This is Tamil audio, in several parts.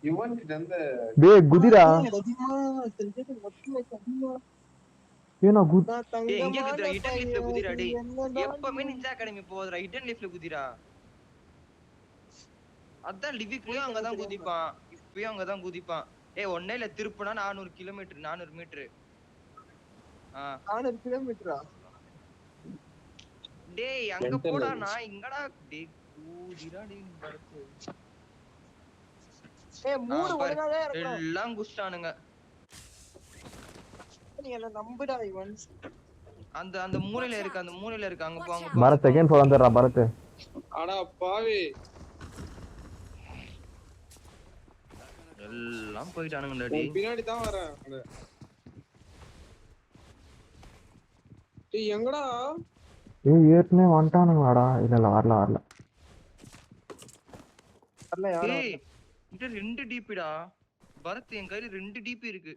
இவன் கிட்ட இருந்து டேய் குதிரா ஏனா எங்க குதிரா ஹிடன் லிஃப்ட்ல குதிரா டேய் எப்பவுமே நிஞ்சா அகாடமி போறா ஹிடன் லிஃப்ட்ல குதிரா அதான் லிவிக்லயும் அங்கதான் குதிப்பான் இப்பயும் அங்கதான் குதிப்பான் ஏய் ஒன்னே இல்ல திருப்புனா 400 கிலோமீட்டர் 400 மீட்டர் 400 கிலோமீட்டரா டேய் அங்க போடா நான் இங்கடா டேய் குதிரா டேய் பரத்து ஏய் மூணு ஒழுங்காவே இருக்கு எல்லாம் குஸ்டானுங்க நீ என்ன நம்புடா இவன் அந்த அந்த மூலையில இருக்கு அங்க போங்க பரத் செகண்ட் ஃப்ளோர் வந்துறா பரத் அட பாவி எல்லாம் போயிட்டானுங்க டேய் பின்னாடி தான் வரேன் டேய் எங்கடா ஏய் ஏற்கனவே வந்துட்டானுங்களாடா இல்ல வரல வரல யாரோ டேய் இது 2 டிபிடா பரத் என் கையில 2 டிபி இருக்கு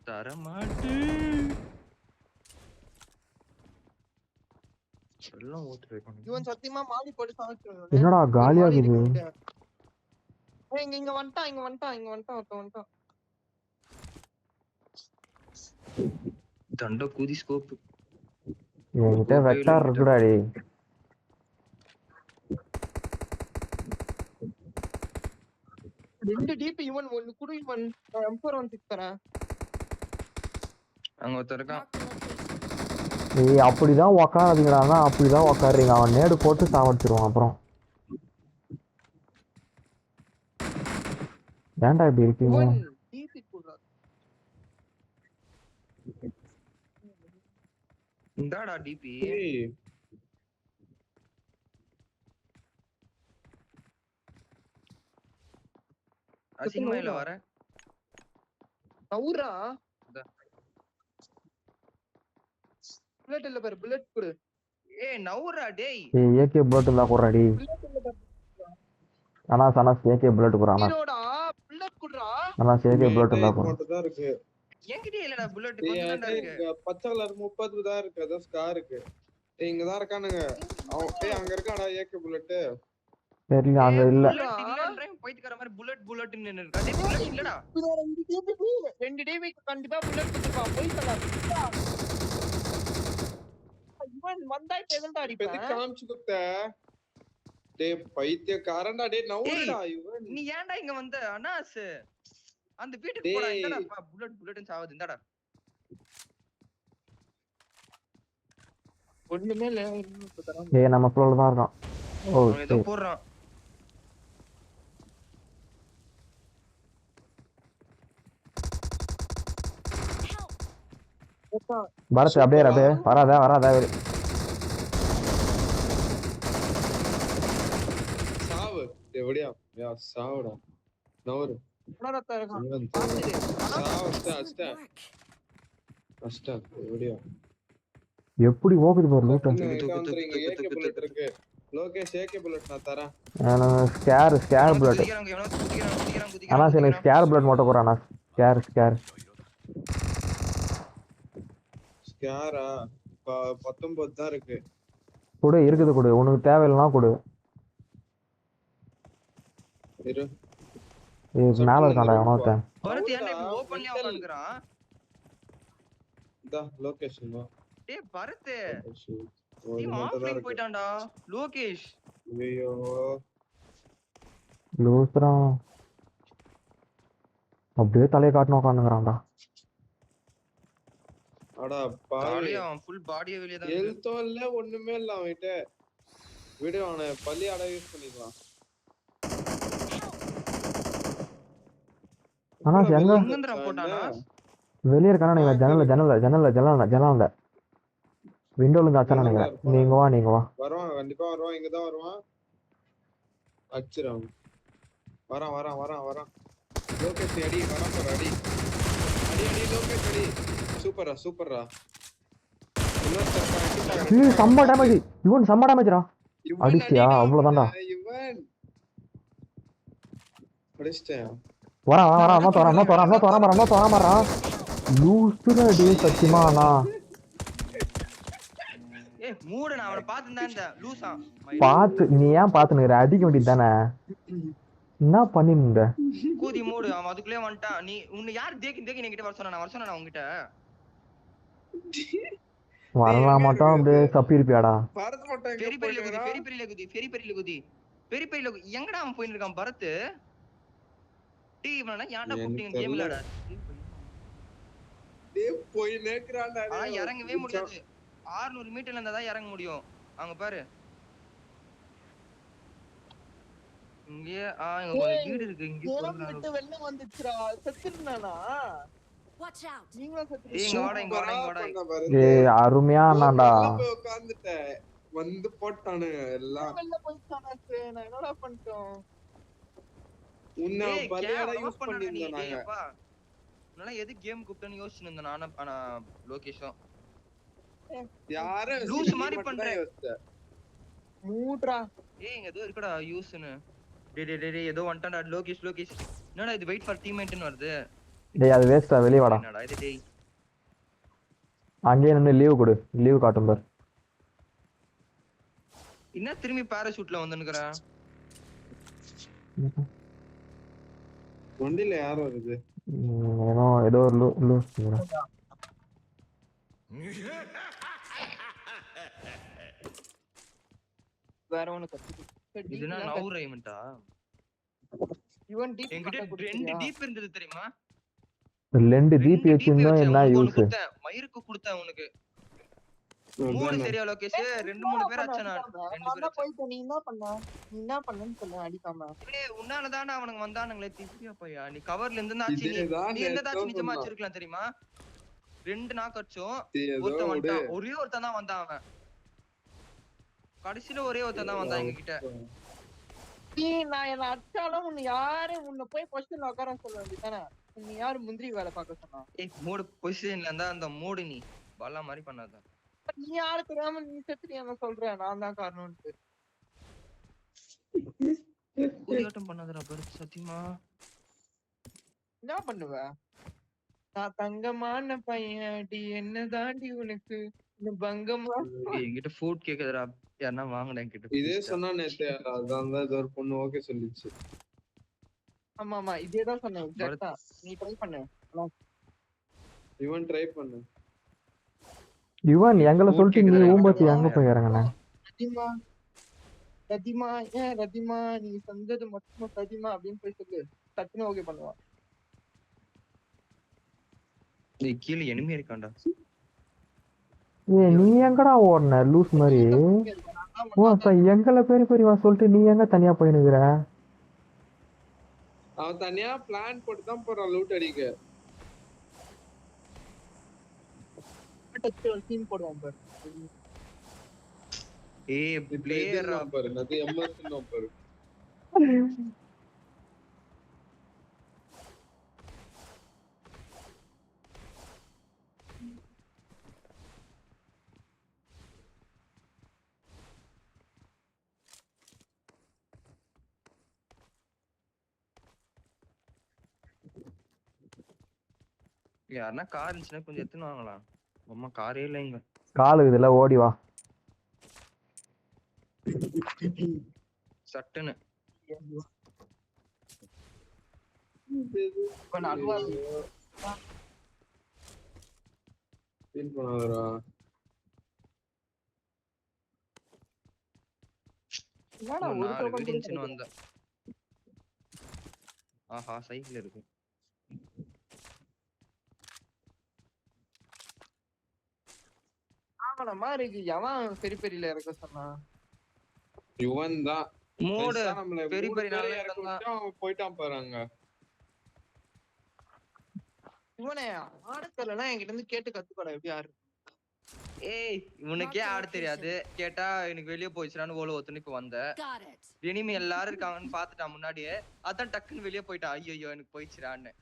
தரமாட்டு எல்லாம் ஓட்டு வைக்கணும் இவன் சத்தியமா மாடி போட்டு சாவச்சிருவான் என்னடா காலியா இருக்குது ஏய் இங்க வந்துட்டான் ஒருத்தன் தண்ட குதி ஸ்கோப் என்கிட்ட வெக்டார் இருக்குடா டேய் ரெண்டு டிபி இவன் ஒன்னு குடு இவன் M416 தரேன் அங்க ஒருத்தர் இருக்கான் ஏய் அப்படிதான் உக்காராதீங்கடா அப்படிதான் உக்காருறீங்க அவன் நேடு போட்டு சாவடிச்சிருவான் அப்புறம் ஏன்டா இப்படி இருக்கீங்க இவன் டிபி குடுறா இந்தாடா டிபி அசிங்கமா இல்ல வர நவுரா புல்லட் இல்ல பாரு புல்லட் குடு ஏய் நவுரா டேய் ஏய் ஏகே புல்லட் இருந்தா குறடி ஆனா ஏகே புல்லட் குறா ஹீரோடா புல்லட் குடுறா ஆனா ஏகே புல்லட் இருந்தா குறா தான் இருக்கு என்கிட்ட இல்லடா புல்லட் கொஞ்சம் தான்டா இருக்கு பச்சை கலர் 30 தான் இருக்கு அதான் ஸ்கார் இருக்கு டேய் இங்க தான் இருக்கானுங்க டேய் அங்க இருக்காடா ஏகே புல்லட் தெரியல அங்க இல்ல இல்லன்றேன் போயிட்டுக்கற மாதிரி புல்லட்னு நின்னுடா டேய் புல்லட் இல்லடா ரெண்டு டிபி கண்டிப்பா புல்லட் குடுப்பா போய் சொல்லா இவன் வந்தா எதல்டா அடிப்பா பெதி காமிச்சு குத்த டேய் பைத்தியக்காரன்டா டேய் நவுடா இவன் நீ ஏன்டா இங்க வந்த அனாஸ் அந்த வீட்டுக்கு போடா இந்தடா புல்லட்னு சாவுது இந்தடா ஒண்ணுமே இல்ல ஏய் நம்ம ஃப்ளோர்ல தான் இருக்கான் ஓ ஏதோ போறான் பரத் அப்படியே வராதா சாவு எப்படியா யா சாவுடா நவரு என்னடா இருக்கான் அஸ்டா எப்படியா எப்படி ஓகுது பாரு லூட் ஏகே புல்லட் இருக்கு லோகேஷ் ஏகே புல்லட் நான் தரேன் நான் ஸ்கேர் புல்லட் ஆனா சரி ஸ்கேர் புல்லட் மட்டும் குறா நான் ஸ்கேர் ஸ்கேரா 19 தான் இருக்கு குடு இருக்குது குடு உனக்கு தேவையில்லைனா குடு இரு இது மேல இருக்கான்டா அவனோட்ட பரத் ஏன்டா இப்ப ஓபன்லயே உட்கார்ந்திருக்கான் டா லொகேஷன் வா டேய் பரத் டீம் ஆஃப்லைன் போய்டான்டா லோகேஷ் ஐயோ லூஸ்ரா அப்படியே தலைய காட்டணும் உட்கார்ந்துங்கறான்டா அடா பாவி அவன் ஃபுல் பாடியே வெளிய தான் ஹெல்த்தோ இல்ல ஒண்ணுமே இல்ல அவன்கிட்ட விடு அவனை பள்ளி அட யூஸ் பண்ணிக்கலாம் ஆனா எங்கன்றா போட்டானா வெளிய இருக்கானே ஜன்னல்ல விண்டோல இருந்து அச்சானே நினைக்கிறேன் நீங்க வா வருவான் கண்டிப்பா வருவான் இங்க தான் வருவான் அச்சிராம் வரான் லோகேஷ் அடி வரான் பாரு அடி லோகேஷ் அடி சூப்பரா செம்ம டேமேஜ் இவன் செம்ம டேமேஜ்ரா அடிச்சியா அவ்வளவுதான்டா இவன் அடிச்சிட்டேன் வரா லூசுடா டேய் சத்தியமானா ஏய் மூடு, நான் அவனை பார்த்துதான் இந்த லூசா பார்த்து நீ ஏன் பார்த்துனுக்குற? அடிக்க வேண்டியது தானே? என்ன பண்ணிருந்த? கூதி மூடு. அவன் அதுக்குள்ளே வந்துட்டான். நீ உன்னை யார் தேக்கி தேக்கி என்கிட்ட வர சொன்னா? நான் வர சொன்னா உங்ககிட்ட? வரலாம் மாட்டோம் அப்படியே சப்பி இருப்பியாடா? பரத் மட்டும் எங்க பெரி பெரியில குதி, போயிட்டாரா? பெரி பெரியில குதி, பெரி பெரியில குதி, பெரி பெரியில எங்கடா அவன் போயிட்டு இருக்கான் பரத்? டேய் இவனா ஏன்டா கூப்பிட்டீங்க? கேம் விளையாட டேய் போய் நேக்குறான்டா. ஆனா இறங்கவே முடியாது. 600 மீட்டர்ல இருந்தா தான் இறங்க முடியும். அங்க பாரு. இங்க இங்க ஒரு வீடு இருக்கு. இங்க கேம் விட்டு வெளில வந்துச்சுடா. செத்துட்டானா? Watch out. நீங்களும் ஏய் இங்க வாடா, இங்க வாடா, இங்க வாடா. ஏய் அருமையா ஆனான்டா. உட்கார்ந்துட்டேன் வந்து போட்டானுங்க எல்லாம். வெளில போயிட்டானா? நான் என்னடா பண்ணிட்டோம்? உன்னை ஏய் பலியாடா கேம் யூஸ் ஆஃப் பண்ணடா நீ. பண்ணிருந்தோம் டேய் நாங்க. அப்பா. உன்னால எது கேம் கூப்பிட்டேன்னு யோசிச்சுட்டு இருந்தேன் நானா. ஆனா லோகேஷும் யாரும் லூஸ் மாதிரி பண்ற. மூட்ரா. ஏய் இங்க ஏதோ இருக்குடா யூஸ்னு. டேய் டேய் டேய் ஏதோ வந்துட்டான்டா. லோகேஷ் லோகேஷ். என்னடா இது வெயிட் ஃபார் டீம்மேட்னு வருது? டேய் அது வேஸ்டா, வெளிய வாடா. என்னடா இது டேய்? அங்கேயே நின்னு லீவ் கொடு. லீவ் காட்டும் பார். என்ன திரும்பி பாராசூட்ல வந்துன்னுக்குற? வண்டியில யார் வருது? ஏதோ ஒரு லூஸ். வேற ஒண்ணு கத்துக்கு. இதுனா நவு ரைமண்டா? இவன் டீப் என்கிட்ட 2 டீப் இருந்தது தெரியுமா? 2 டிபி வச்சிருந்தா என்ன யூஸ்? மயிருக்கு கொடுத்தேன் உனக்கு. மூணு சரியா லோகேஷ்? 2-3 பேர் அச்சா நான். 2 பேர் போய் நீ என்ன பண்ண? நீ என்ன பண்ணன்னு சொல்ல அடிக்காம. ஏய் உன்னால தான அவனுங்க வந்தானுங்களே திப்பியா பையா. நீ கவர்ல இருந்து நாச்சி நீ எந்த தாச்சி நிஜமா வச்சிருக்கலாம் தெரியுமா? 2 நாக் அடிச்சோம். ஒருத்தன் வந்தான். ஒரே ஒருத்தன் தான் வந்தான் அவன். கடைசில ஒரே ஒருத்தன் தான் வந்தான் எங்க கிட்ட. நீ நான் என்ன அடிச்சாலும் உன்னை யாரு உன்னை போய் பொசிஷன்ல உட்கார சொல்ல வேண்டியதானே? நீ யாரு முந்திரி வேலை பார்க்க சொன்னா? ஏய் மூடு பொசிஷன்ல இருந்தா அந்த மூடு நீ பல்லா மாதிரி பண்ணாத. நீ யாரு தெரியாம நீ செத்துட்டு என்ன சொல்ற? நான் தான் காரணம்னு. புரியாட்டம் பண்ணாதடா பரத் சத்தியமா. என்ன பண்ணுவ? நான் தங்கமான பையன் அடி என்ன தாண்டி உனக்கு இந்த பங்கமா. என்கிட்ட ஃபுட் கேக்குதுடா. யாரனா வாங்கடா என்கிட்ட. இதே சொன்னா நேத்து அதான் இது ஒரு பொண்ணு ஓகே சொல்லிச்சு. ஆமா ஆமா இதேதான் சொன்னேன். எக்ஸாக்ட்டா நீ ட்ரை பண்ணு. இவன் ட்ரை பண்ணு. இவன் எங்களை சொல்லிட்டு நீ ஊம்பத்தி எங்க போய் இறங்கன? ரதிமா ரதிமா ஏன் ரதிமா நீ சொந்தது மட்டும் ரதிமா அப்படின்னு போய் சொல்லு. டக்குன்னு ஓகே பண்ணுவான். நீ கீழ எனிமி இருக்கான்டா. ஏய் நீ எங்கடா ஓடுன லூஸ் மாதிரி? எங்களை பெரிய சொல்லிட்டு நீ எங்க தனியா போயினுக்குற? அவன் தனியா பிளான் போட்டு தான் போறான் லூட் அடிக்க. சீன் போடுவான் பாரு. ஏய் பிளேயர் பாரு அது எம்எஸ் பாரு. யாருன்னா கார் இருந்துச்சுன்னா கொஞ்சம் எடுத்துன்னு வாங்கலாம். அம்மா காரே இல்ல இங்க. காலு இதுல ஓடி வா. சட்டுன்னு இப்ப நான் அல்வா ஃபீல் பண்ணாதடா. என்னடா ஒரு ஒரு 4 டோக்கன் வெடிஞ்சுன்னு வந்தேன். ஆஹா சைக்கிள் இருக்கு. ஆமாமா இருக்கு. எவன் பெரிய பெரியல இறக்க சொன்னா? இவன் தான் மூடு நம்மள பெரிய பெரிய நாளே இறக்கி விட்டு அவன் போயிட்டான் பாருங்க. இவனே ஆட தெரியலன்னா என்கிட்ட இருந்து கேட்டு கத்துக்கடா. எப்படி யாரு? ஏய் உனக்கே ஆட தெரியாது. கேட்டா எனக்கு வெளிய போயிடுச்சுறான்னு ஓல ஒத்துனுக்கு வந்த. Got it. எனிமி எல்லாரும் இருக்காங்கன்னு பாத்துட்டான் முன்னாடியே. அதான் டக்குன்னு வெளிய போயிட்டான். ஐயோ எனக்கு போயிடுச்சுறான்னு.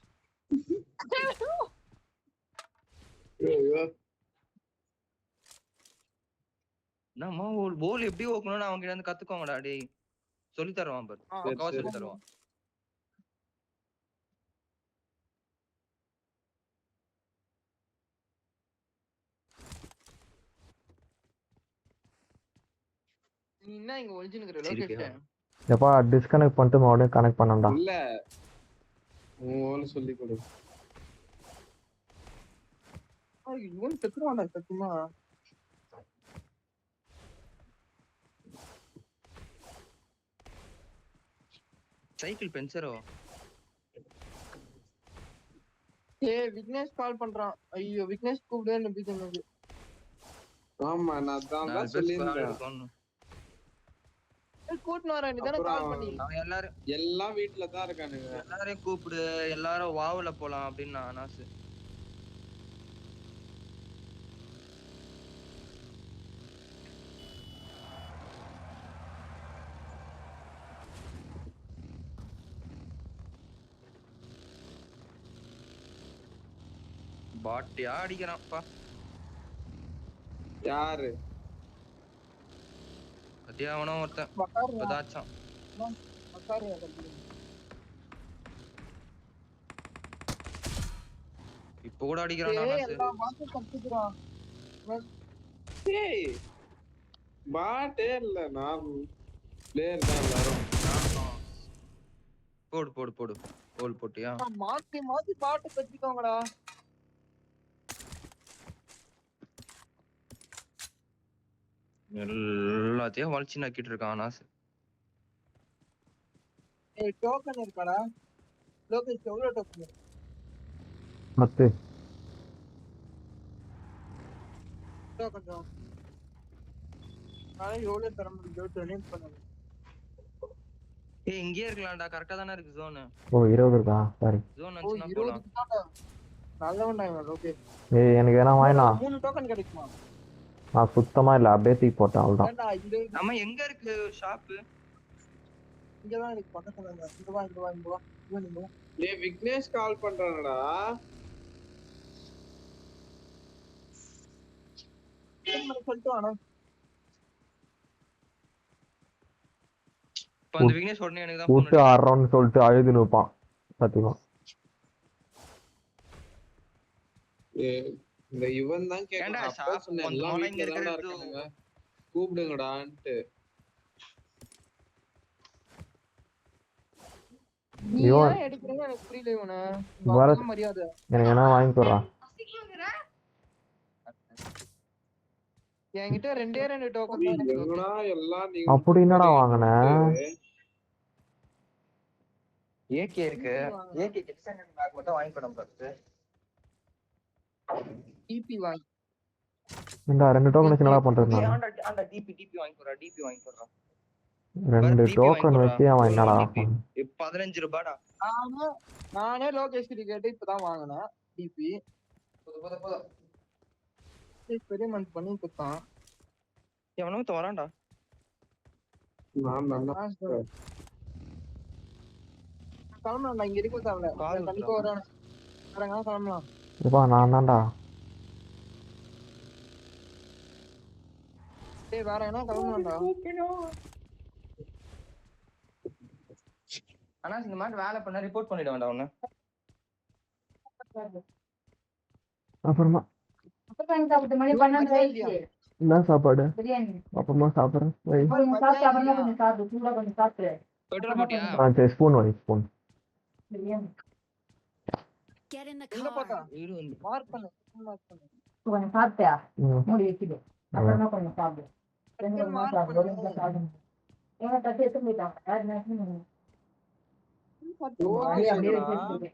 நம்ம போல் எப்படி ஓக்கணும்னு அவங்க கிட்ட இருந்து கத்துக்கோங்கடா டேய். சொல்லி தருவான் பாரு. பக்காவா சொல்லி தருவான். நீ என்ன இங்க ஒளிஞ்சுனுக்குற சிரிப்பியா? லோகேஷ் எப்பா டிஸ்கனெக்ட் பண்ணிட்டு மறுபடியும் கனெக்ட் பண்ணண்டா. இல்ல உன் சொல்லி கொடு. இவன் செத்துருவான்டா சத்தியமா. சைக்கிள் பென்சரோ? ஏய் விக்னேஷ் கால் பண்றான். ஐயோ விக்னேஷ் கூப்பிடுன்னு நம்பிட்டு. ஆமா நான் அதான் தான் சொல்லியிருந்தேன். கூட்டினு வர நீதானே கால் பண்ணி. அவன் எல்லாம் வீட்டுல தான் இருக்கானுங்க. எல்லாரையும் கூப்பிடு, எல்லாரும் வாவுல போலாம் அப்படின்னு அனாசு. பாட்டியா அடிக்கிறான்ப்பா. யாரு அதே அவனும் ஒருத்தன் இப்பதாச்சான். இப்ப கூட அடிக்கிறான். பாட்டே இல்ல நார்மல் பிளேயர் தான் எல்லாரும். போடு போடு போடு. கோல் போட்டியா? மாத்தி மாத்தி பாட்டு கட்டிக்கோங்கடா. எல்லாத்தையும் வளைச்சு நக்கிட்டு இருக்கான் அனாசு. ஏய் டோக்கன் இருக்காடா. லோகேஷ் எவ்வளவு டோக்கன்? 10. டோக்கன் நான் எவ்வளவு தர முடியும் டொனேட் பண்ணுங்க. ஏய் இங்கேயே இருக்கலாம்டா, கரெக்டா தானே இருக்கு ஜோன். ஓ 20 இருக்கா? சாரி. ஜோன் வந்துச்சுனா போலாம். நல்லவன்டா இவன் லோகேஷ். ஏய் எனக்கு வேணா வாங்கினா. 3 டோக்கன் கிடைக்குமா? நான் சுத்தமா இல்ல, அப்படியே தூக்கி போட்டேன் அவ்வளவுதான். ஏண்டா இந்த நம்ம எங்க இருக்கு ஷாப்? இங்க தான் இருக்கு பக்கத்துல தான். இங்க வா. டேய் விக்னேஷ் கால் பண்றானடா. சொல்லிட்டு வாடா. இப்ப அந்த விக்னேஷ் உடனே எனக்கு தான் கூட்டு ஆடுறோம்னு சொல்லிட்டு அழுது நிப்பான் பாத்தீங்களா? இந்த இவன் தான் ஏன்டா கேக்குறான். அப்பா ஷாப் சொன்ன வந்து எல்லாம் இங்க வீட்டுல தான் இருக்கிறது இருக்கானுங்க, கூப்பிடுங்கடான்ட்டு. நீ இவன் ஏன் எடுக்கறீங்க எனக்கு புரியல இவனே. வர- மரியாதை. எனக்கு என்ன வாங்கி போடுறா. என்கிட்ட 2 டோக்கன் தான் இருக்கு. எங்கடா எல்லாம் நீங்க அப்படி என்னடா வாங்கின? ஏகே இருக்கு. ஏகே எக்ஸ்டெண்டட் பேக் மட்டும் வாங்கி போறோம் ஃபர்ஸ்ட். டிபி வாங்கி. இந்த 2 டோக்கன் வச்சு என்னடா பண்றது நான்? ஆண்டா டிபி வாங்கி போறா. டிபி வாங்கி போறா. 2 டோக்கன் வச்சு அவன் என்னடா? 15 ரூபாடா. நானே லோகேஷ் கேட்டு இப்பதான் வாங்கினேன் டிபி. போத எக்ஸ்பெரிமென்ட் பண்ணி கொடுத்தான். எவனோ தவறான்டா. நான் நல்லா கிளம்பலாம். இங்க இருக்க தேவையில்ல. கண்டிப்பா வரேன். கிளம்பலாம். இப்பா நான் தான்டா. டேய் வேற என்ன கிளம்பலாம்டா. ஆனா இந்த மாதிரி வேலை பண்ணா ரிப்போர்ட் பண்ணிடுவான்டா உன்னை. அப்புறமா என்ன சாப்பாடு? அப்புறமா சாப்பிடுறேன். பெட்ரோல் போட்டியா? சரி ஸ்பூன் வாங்கி ஸ்பூன். Get in the எங்க போட்டா? car. இரு வந்து மார்க் பண்ணு. மார்க் பண்ணு. கொஞ்சம் சாப்பிட்டியா? ம். மூடி வச்சுடு. அப்புறமா கொஞ்சம் சாப்பிடு. ரெண்டு மார்க் நிமிஷம் சாப்பிடு. ஒரு நிமிஷம் சாப்பிடு. ஏன் தட்டி எடுத்து போயிட்டாங்க. யார் நேரத்துல பண்ணு. அப்படியே வச்சுட்டு